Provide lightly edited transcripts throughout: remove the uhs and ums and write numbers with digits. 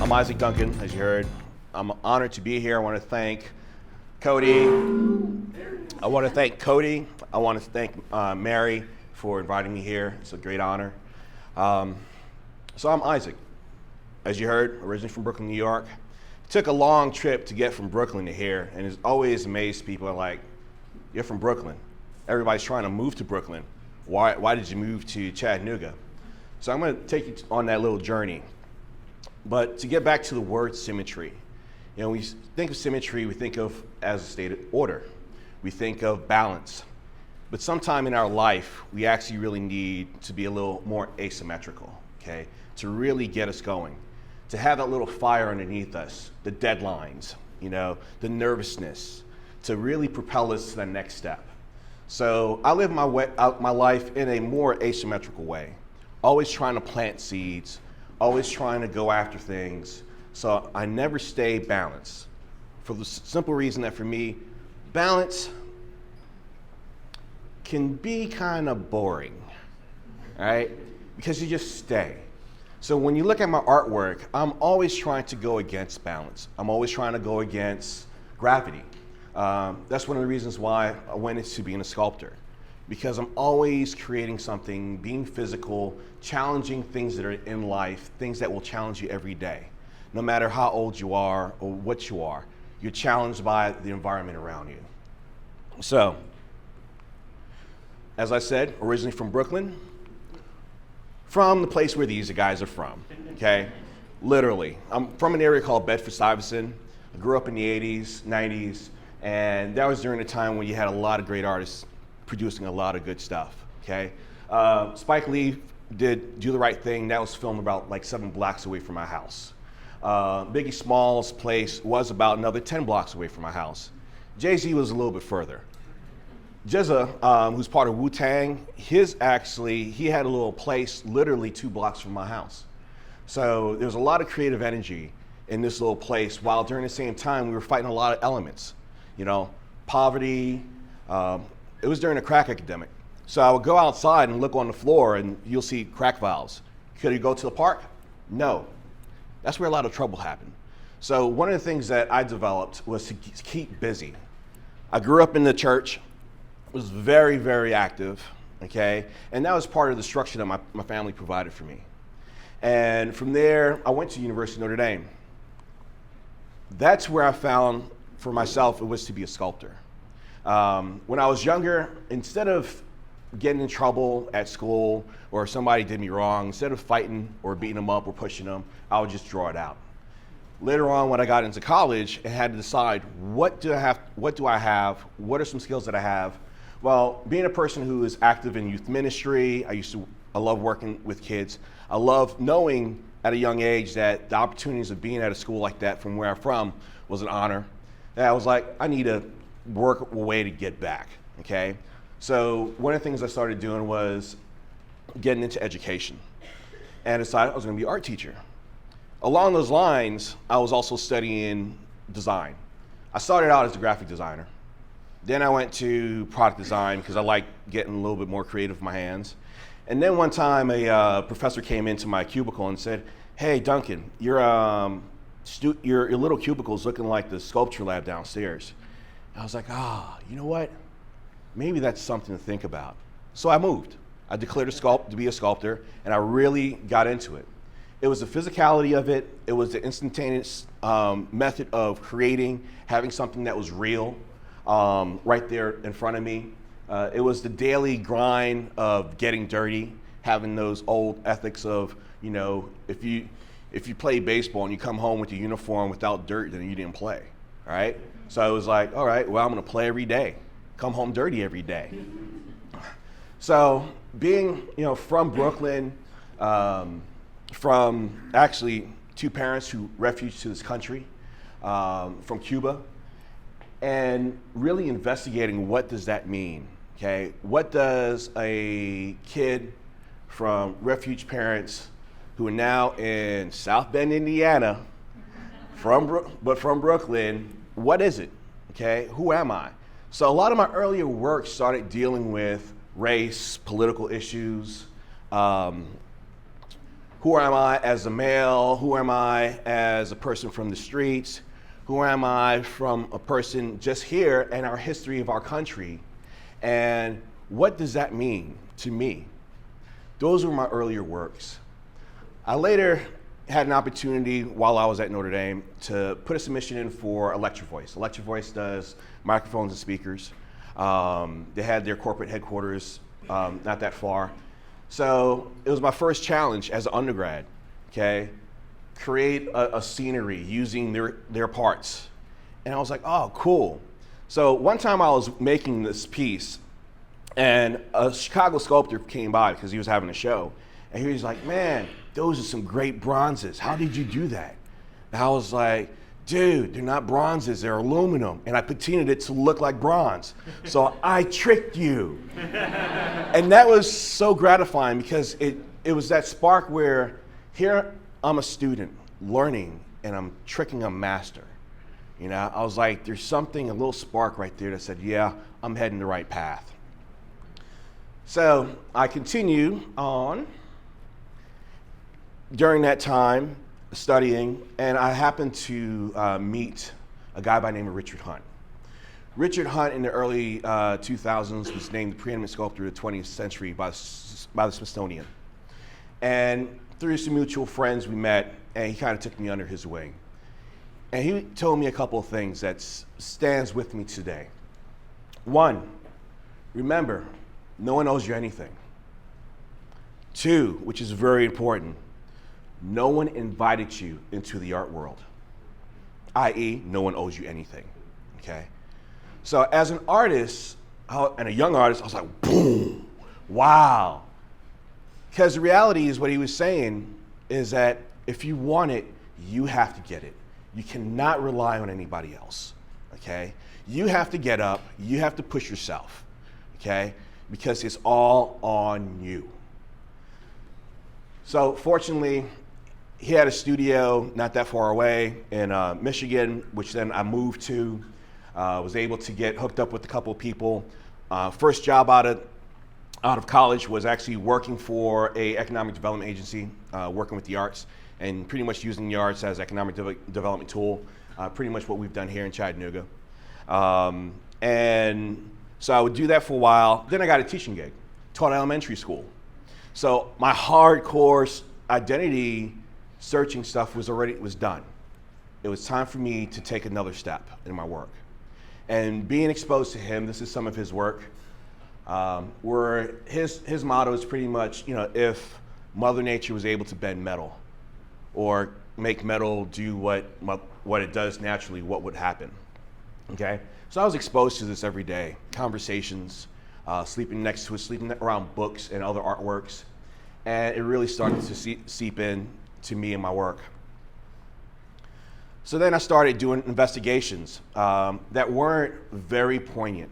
I'm Isaac Duncan, as you heard. I'm honored to be here. I want to thank Cody. I want to thank Mary for inviting me here. It's a great honor. So I'm Isaac, as you heard, originally from Brooklyn, New York. It took a long trip to get from Brooklyn to here, and it's always amazed people like, you're from Brooklyn. Everybody's trying to move to Brooklyn. Why did you move to Chattanooga? So I'm going to take you on that little journey. But to get back to the word symmetry, when we think of symmetry, we think of as a state of order. We think of balance. But sometime in our life, we actually really need to be a little more asymmetrical, okay? To really get us going. To have that little fire underneath us, the deadlines, the nervousness, to really propel us to the next step. So I live my life in a more asymmetrical way, always trying to plant seeds, always trying to go after things, so I never stay balanced. For the simple reason that for me, balance can be kind of boring, right? Because you just stay. So when you look at my artwork, I'm always trying to go against balance. I'm always trying to go against gravity. That's one of the reasons why I went into being a sculptor, because I'm always creating something, being physical, challenging things that are in life, things that will challenge you every day. No matter how old you are or what you are, you're challenged by the environment around you. So, as I said, originally from Brooklyn, from the place where these guys are from, okay? Literally. I'm from an area called Bedford-Stuyvesant. I grew up in the 80s, 90s, and that was during a time when you had a lot of great artists producing a lot of good stuff, okay? Spike Lee did Do the Right Thing. That was filmed about like 7 blocks away from my house. Biggie Smalls' place was about another 10 blocks away from my house. Jay-Z was a little bit further. Who's part of wu-tang, he had a little place literally 2 blocks from my house. So there's a lot of creative energy in this little place, while during the same time we were fighting a lot of elements. Poverty. It was during the crack epidemic. So I would go outside and look on the floor and you'll see crack vials. Could you go to the park? No. That's where a lot of trouble happened. So one of the things that I developed was to keep busy. I grew up in the church, was very, very active, okay? And that was part of the structure that my family provided for me. And from there, I went to University of Notre Dame. That's where I found for myself it was to be a sculptor. When I was younger, instead of getting in trouble at school or somebody did me wrong, instead of fighting or beating them up or pushing them, I would just draw it out. Later on, when I got into college, I had to decide what do I have? What are some skills that I have? Well, being a person who is active in youth ministry, I love working with kids. I love knowing at a young age that the opportunities of being at a school like that from where I'm from was an honor. And I was like, I need to work a way to get back, okay? So one of the things I started doing was getting into education and decided I was gonna be an art teacher. Along those lines, I was also studying design. I started out as a graphic designer. Then I went to product design because I like getting a little bit more creative with my hands. And then one time a professor came into my cubicle and said, hey, Duncan, your little cubicle is looking like the sculpture lab downstairs. I was like, you know what? Maybe that's something to think about. So I moved. I declared to be a sculptor, and I really got into it. It was the physicality of it. It was the instantaneous method of creating, having something that was real right there in front of me. It was the daily grind of getting dirty, having those old ethics of, if you play baseball and you come home with your uniform without dirt, then you didn't play, all right? So I was like, all right, well, I'm gonna play every day, come home dirty every day. So being, from Brooklyn, from actually 2 parents who refuged to this country, from Cuba, and really investigating what does that mean, okay? What does a kid from refuge parents who are now in South Bend, Indiana, but from Brooklyn, what is it, okay? Who am I? So a lot of my earlier work started dealing with race, political issues, Who am I as a male? Who am I as a person from the streets? Who am I from a person just here and our history of our country? And what does that mean to me? Those were my earlier works. I later had an opportunity while I was at Notre Dame to put a submission in for Electro Voice. Electro Voice does microphones and speakers. They had their corporate headquarters not that far. So it was my first challenge as an undergrad, okay? Create a scenery using their parts. And I was like, oh, cool. So one time I was making this piece and a Chicago sculptor came by because he was having a show. And he was like, man, those are some great bronzes. How did you do that? And I was like, dude, they're not bronzes, they're aluminum. And I patinaed it to look like bronze. So I tricked you. And that was so gratifying because it was that spark where here I'm a student learning and I'm tricking a master. You know, I was like, there's something, a little spark right there that said, yeah, I'm heading the right path. So I continue on during that time studying, and I happened to meet a guy by the name of Richard Hunt. Richard Hunt in the early 2000s was named the preeminent sculptor of the 20th century by the Smithsonian. And through some mutual friends we met, and he kind of took me under his wing. And he told me a couple of things that stands with me today. One, remember, no one owes you anything. Two, which is very important, no one invited you into the art world, i.e., no one owes you anything, okay? So as an artist, and a young artist, I was like, boom, wow. Because the reality is what he was saying is that if you want it, you have to get it. You cannot rely on anybody else, okay? You have to get up, you have to push yourself, okay? Because it's all on you. So fortunately, he had a studio not that far away in Michigan, which then I moved to, was able to get hooked up with a couple of people. First job out of college was actually working for a economic development agency, working with the arts, and pretty much using the arts as economic development tool, pretty much what we've done here in Chattanooga. And so I would do that for a while. Then I got a teaching gig, taught elementary school. So my hardcore identity searching stuff was done. It was time for me to take another step in my work. And being exposed to him, this is some of his work, where his motto is pretty much, you know, if Mother Nature was able to bend metal or make metal do what it does naturally, what would happen, okay? So I was exposed to this every day, conversations, sleeping next to it, sleeping around books and other artworks, and it really started to seep in to me and my work. So then I started doing investigations that weren't very poignant,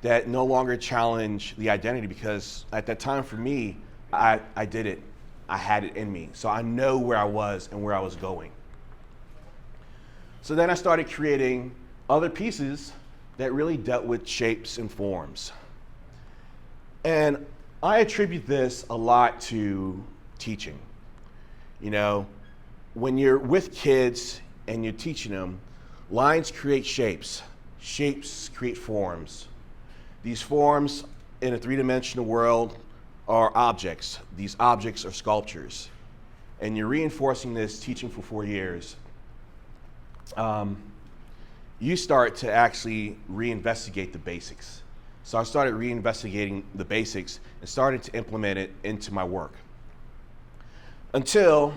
that no longer challenged the identity, because at that time for me, I did it. I had it in me. So I know where I was and where I was going. So then I started creating other pieces that really dealt with shapes and forms. And I attribute this a lot to teaching. You know, when you're with kids and you're teaching them, lines create shapes. Shapes create forms. These forms in a three-dimensional world are objects. These objects are sculptures. And you're reinforcing this, teaching for 4 years. You start to actually reinvestigate the basics. So I started reinvestigating the basics and started to implement it into my work. Until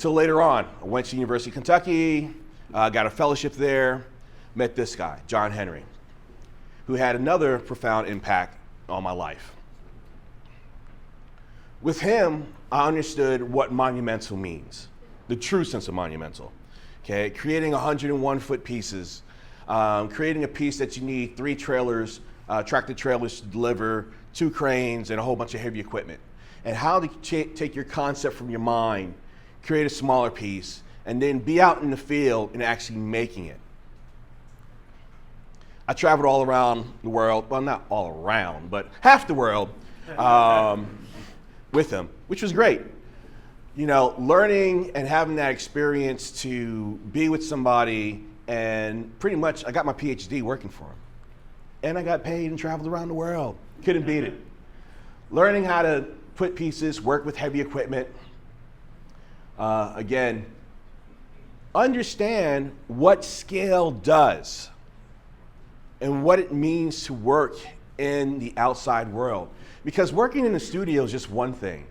later on. I went to University of Kentucky, got a fellowship there, met this guy, John Henry, who had another profound impact on my life. With him, I understood what monumental means, the true sense of monumental. Okay, creating 101-foot pieces, creating a piece that you need 3 trailers, tractor trailers to deliver, 2 cranes, and a whole bunch of heavy equipment. And how to take your concept from your mind, create a smaller piece, and then be out in the field and actually making it. I traveled all around the world, well, not all around, but half the world, with him, which was great. You know, learning and having that experience to be with somebody, and pretty much I got my PhD working for him. And I got paid and traveled around the world. Couldn't beat it. Learning how to put pieces, work with heavy equipment. Again, understand what scale does and what it means to work in the outside world. Because working in the studio is just one thing,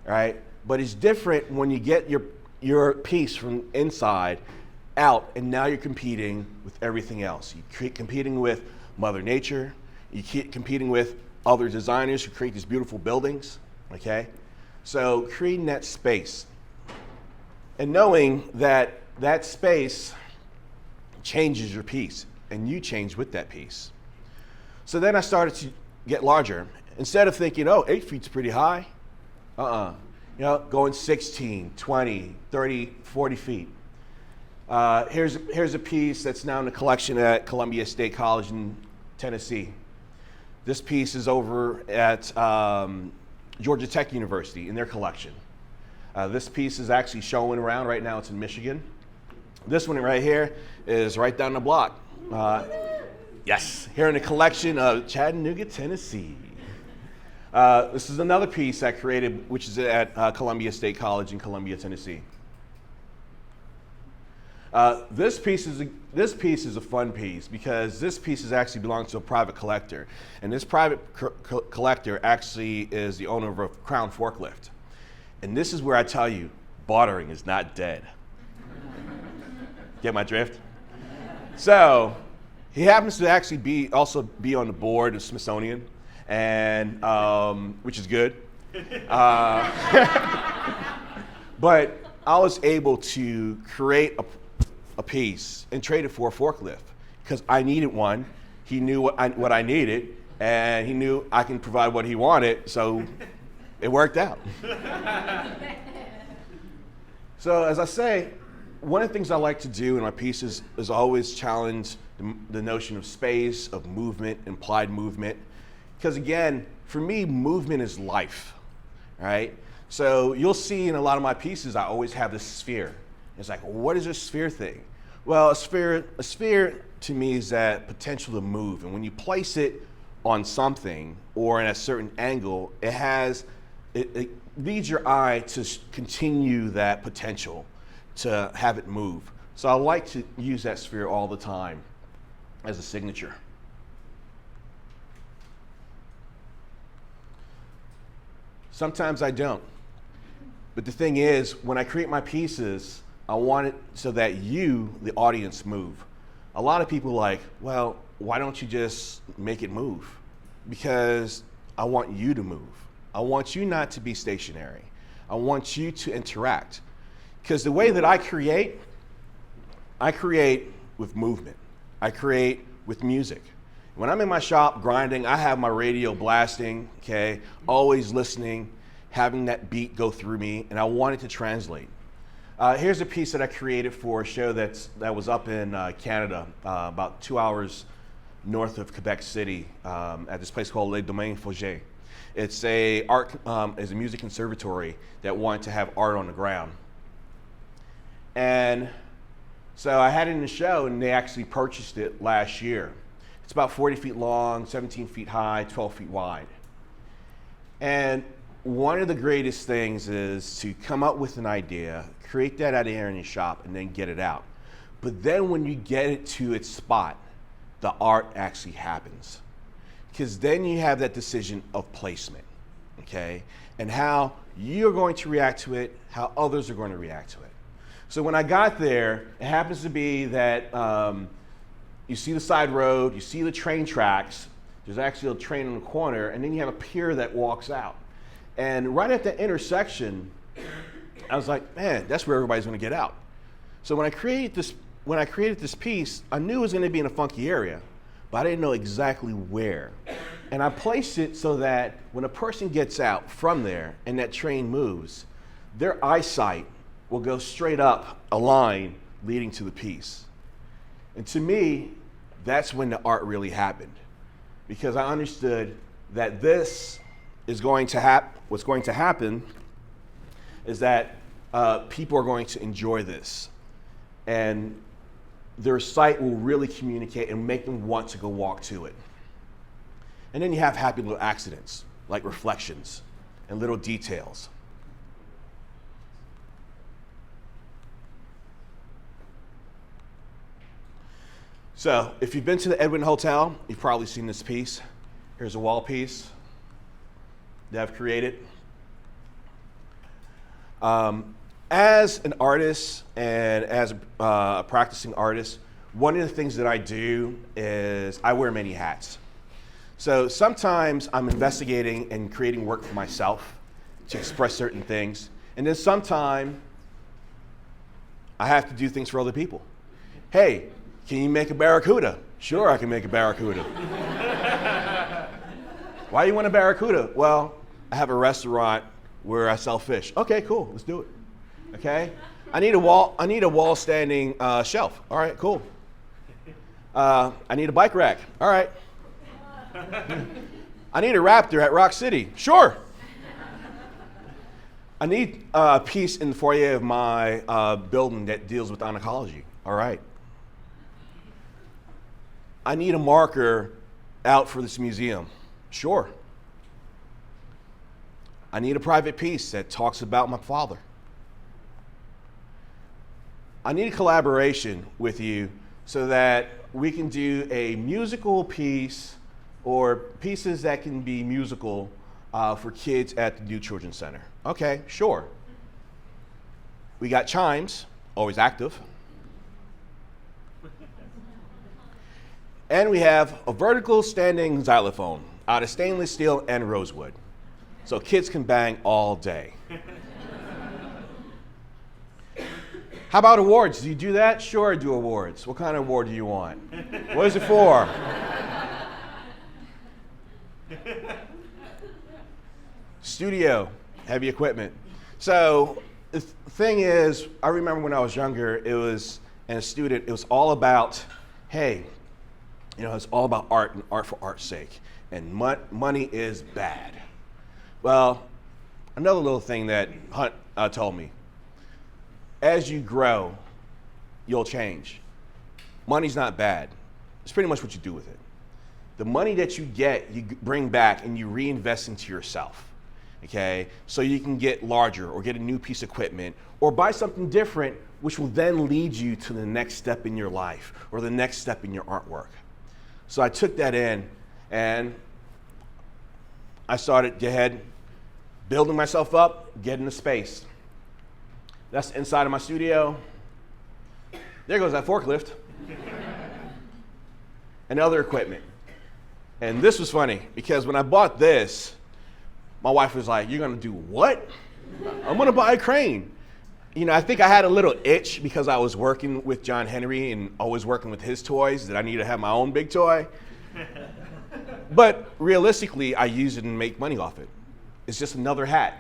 right? But it's different when you get your piece from inside out, and now you're competing with everything else. You're competing with Mother Nature. You keep competing with other designers who create these beautiful buildings, okay? So creating that space and knowing that that space changes your piece and you change with that piece. So then I started to get larger. Instead of thinking, oh, 8 feet's pretty high, you know, going 16, 20, 30, 40 feet. Here's a piece that's now in the collection at Columbia State College in Tennessee. This piece is over at Georgia Tech University in their collection. This piece is actually showing around right now. It's in Michigan. This one right here is right down the block. Yes, here in the collection of Chattanooga, Tennessee. This is another piece I created, which is at Columbia State College in Columbia, Tennessee. This piece is a fun piece because this piece actually belongs to a private collector, and this private collector actually is the owner of a Crown forklift. And this is where I tell you, bartering is not dead. Get my drift? So he happens to actually also be on the board of Smithsonian, and which is good. But I was able to create a piece and trade it for a forklift because I needed one. He knew what I needed, and he knew I can provide what he wanted, so it worked out. So as I say, one of the things I like to do in my pieces is always challenge the notion of space, of movement, implied movement. Because again, for me, movement is life, right? So you'll see in a lot of my pieces, I always have this sphere. It's like, what is a sphere thing? Well, a sphere to me is that potential to move. And when you place it on something or in a certain angle, it leads your eye to continue that potential to have it move. So I like to use that sphere all the time as a signature. Sometimes I don't. But the thing is, when I create my pieces, I want it so that you, the audience, move. A lot of people are like, well, why don't you just make it move? Because I want you to move. I want you not to be stationary. I want you to interact. Because the way that I create with movement. I create with music. When I'm in my shop grinding, I have my radio blasting, okay, always listening, having that beat go through me, and I want it to translate. Here's a piece that I created for a show that was up in Canada, about 2 hours north of Quebec City, at this place called Les Domaines Forget. It's a music conservatory that wanted to have art on the ground. And so I had it in the show, and they actually purchased it last year. It's about 40 feet long, 17 feet high, 12 feet wide. And one of the greatest things is to come up with an idea, create that idea in your shop, and then get it out. But then when you get it to its spot, the art actually happens. Because then you have that decision of placement, okay? And how you're going to react to it, how others are going to react to it. So when I got there, it happens to be that you see the side road, you see the train tracks, there's actually a train in the corner, and then you have a pier that walks out. And right at the intersection, I was like, man, that's where everybody's gonna get out. So when I created this piece, I knew it was gonna be in a funky area, but I didn't know exactly where. And I placed it so that when a person gets out from there and that train moves, their eyesight will go straight up a line leading to the piece. And to me, that's when the art really happened, because I understood that this what's going to happen is that people are going to enjoy this, and their site will really communicate and make them want to go walk to it. And then you have happy little accidents, like reflections and little details. So if you've been to the Edwyn Hotel, you've probably seen this piece. Here's a wall piece that I've created. As an artist and as a practicing artist, one of the things that I do is I wear many hats. So sometimes I'm investigating and creating work for myself to express certain things. And then sometimes I have to do things for other people. Hey, can you make a barracuda? Sure, I can make a barracuda. Why do you want a barracuda? Well, I have a restaurant where I sell fish. Okay, cool, let's do it. Okay? I need a wall standing shelf. All right, cool. I need a bike rack. All right. I need a raptor at Rock City. Sure. I need a piece in the foyer of my building that deals with oncology. All right. I need a marker out for this museum. Sure. I need a private piece that talks about my father. I need a collaboration with you so that we can do a musical piece or pieces that can be musical for kids at the New Children's Center. Okay, sure. We got chimes, always active. And we have a vertical standing xylophone out of stainless steel and rosewood. So kids can bang all day. How about awards? Do you do that? Sure, I do awards. What kind of award do you want? What is it for? Studio, heavy equipment. So the thing is, I remember when I was younger, and a student, it was all about, hey, it's all about art and art for art's sake. And money is bad. Well, another little thing that Hunt told me, as you grow, you'll change. Money's not bad. It's pretty much what you do with it. The money that you get, you bring back and you reinvest into yourself, okay? So you can get larger or get a new piece of equipment or buy something different, which will then lead you to the next step in your life or the next step in your artwork. So I took that in and I started building myself up, getting the space. That's inside of my studio. There goes that forklift. And other equipment. And this was funny because when I bought this, my wife was like, "You're gonna do what?" "I'm gonna buy a crane." I think I had a little itch because I was working with John Henry and always working with his toys that I need to have my own big toy. But realistically, I use it and make money off it. It's just another hat.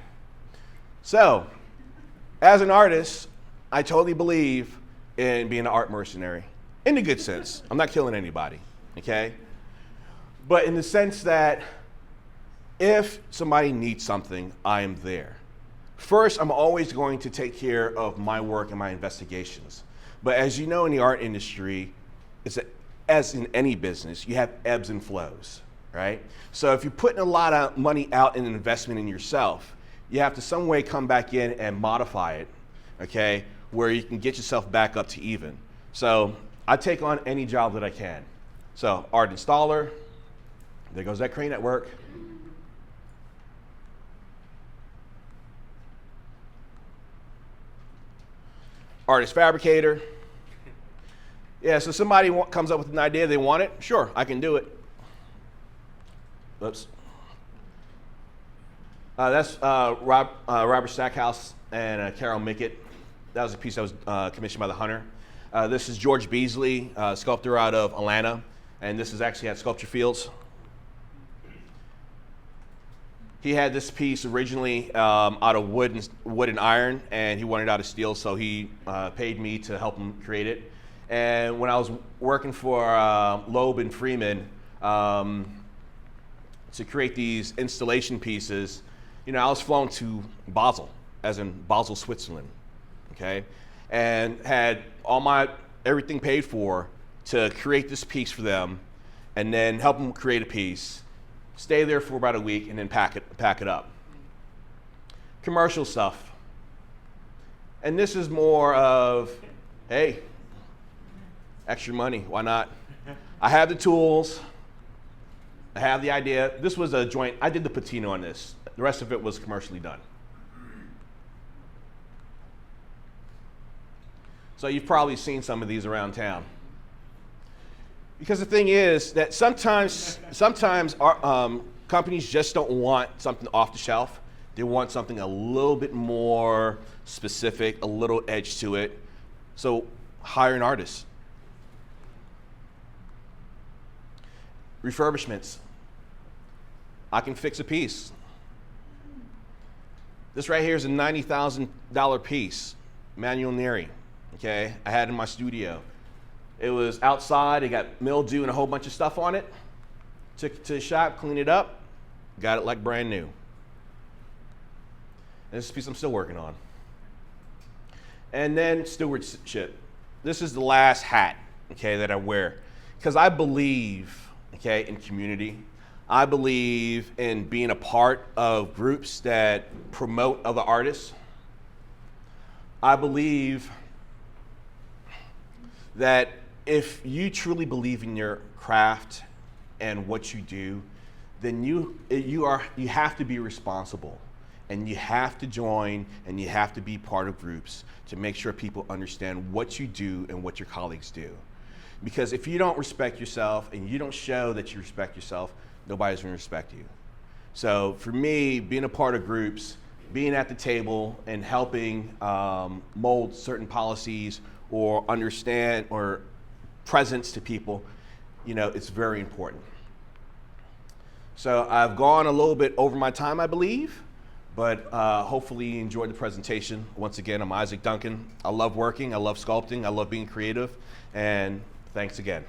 So, as an artist, I totally believe in being an art mercenary, in a good sense. I'm not killing anybody, okay? But in the sense that if somebody needs something, I am there. First, I'm always going to take care of my work and my investigations. But as you know, in the art industry, as in any business, you have ebbs and flows, right? So if you're putting a lot of money out in an investment in yourself, you have to some way come back in and modify it, okay, where you can get yourself back up to even. So I take on any job that I can. So art installer, there goes that crane at work. Artist fabricator. Yeah, so somebody comes up with an idea, they want it, sure, I can do it. Oops. That's Robert Stackhouse and Carol Mickett. That was a piece that was commissioned by the Hunter. This is George Beasley, sculptor out of Atlanta, and this is actually at Sculpture Fields. He had this piece originally out of wood and iron, and he wanted it out of steel, so he paid me to help him create it. And when I was working for Loeb and Freeman, to create these installation pieces, you know, I was flown to Basel, as in Basel, Switzerland, okay? And had everything paid for to create this piece for them and then help them create a piece, stay there for about a week and then pack it up. Commercial stuff. And this is more of, hey, extra money, why not? I have the tools, I have the idea. This was a joint, I did the patina on this. The rest of it was commercially done. So you've probably seen some of these around town. Because the thing is that sometimes our companies just don't want something off the shelf. They want something a little bit more specific, a little edge to it. So hire an artist. Refurbishments. I can fix a piece. This right here is a $90,000 piece, manual nearing, okay? I had it in my studio. It was outside, it got mildew and a whole bunch of stuff on it. Took it to the shop, cleaned it up, got it like brand new. And this is a piece I'm still working on. And then stewardship. This is the last hat, okay, that I wear. Because I believe, okay, in community. I believe in being a part of groups that promote other artists. I believe that if you truly believe in your craft and what you do, then you have to be responsible, and you have to join and you have to be part of groups to make sure people understand what you do and what your colleagues do. Because if you don't respect yourself and you don't show that you respect yourself, nobody's going to respect you. So for me, being a part of groups, being at the table and helping mold certain policies or understand or presence to people, you know, it's very important. So I've gone a little bit over my time, I believe, but hopefully you enjoyed the presentation. Once again, I'm Isaac Duncan. I love working, I love sculpting, I love being creative, and thanks again.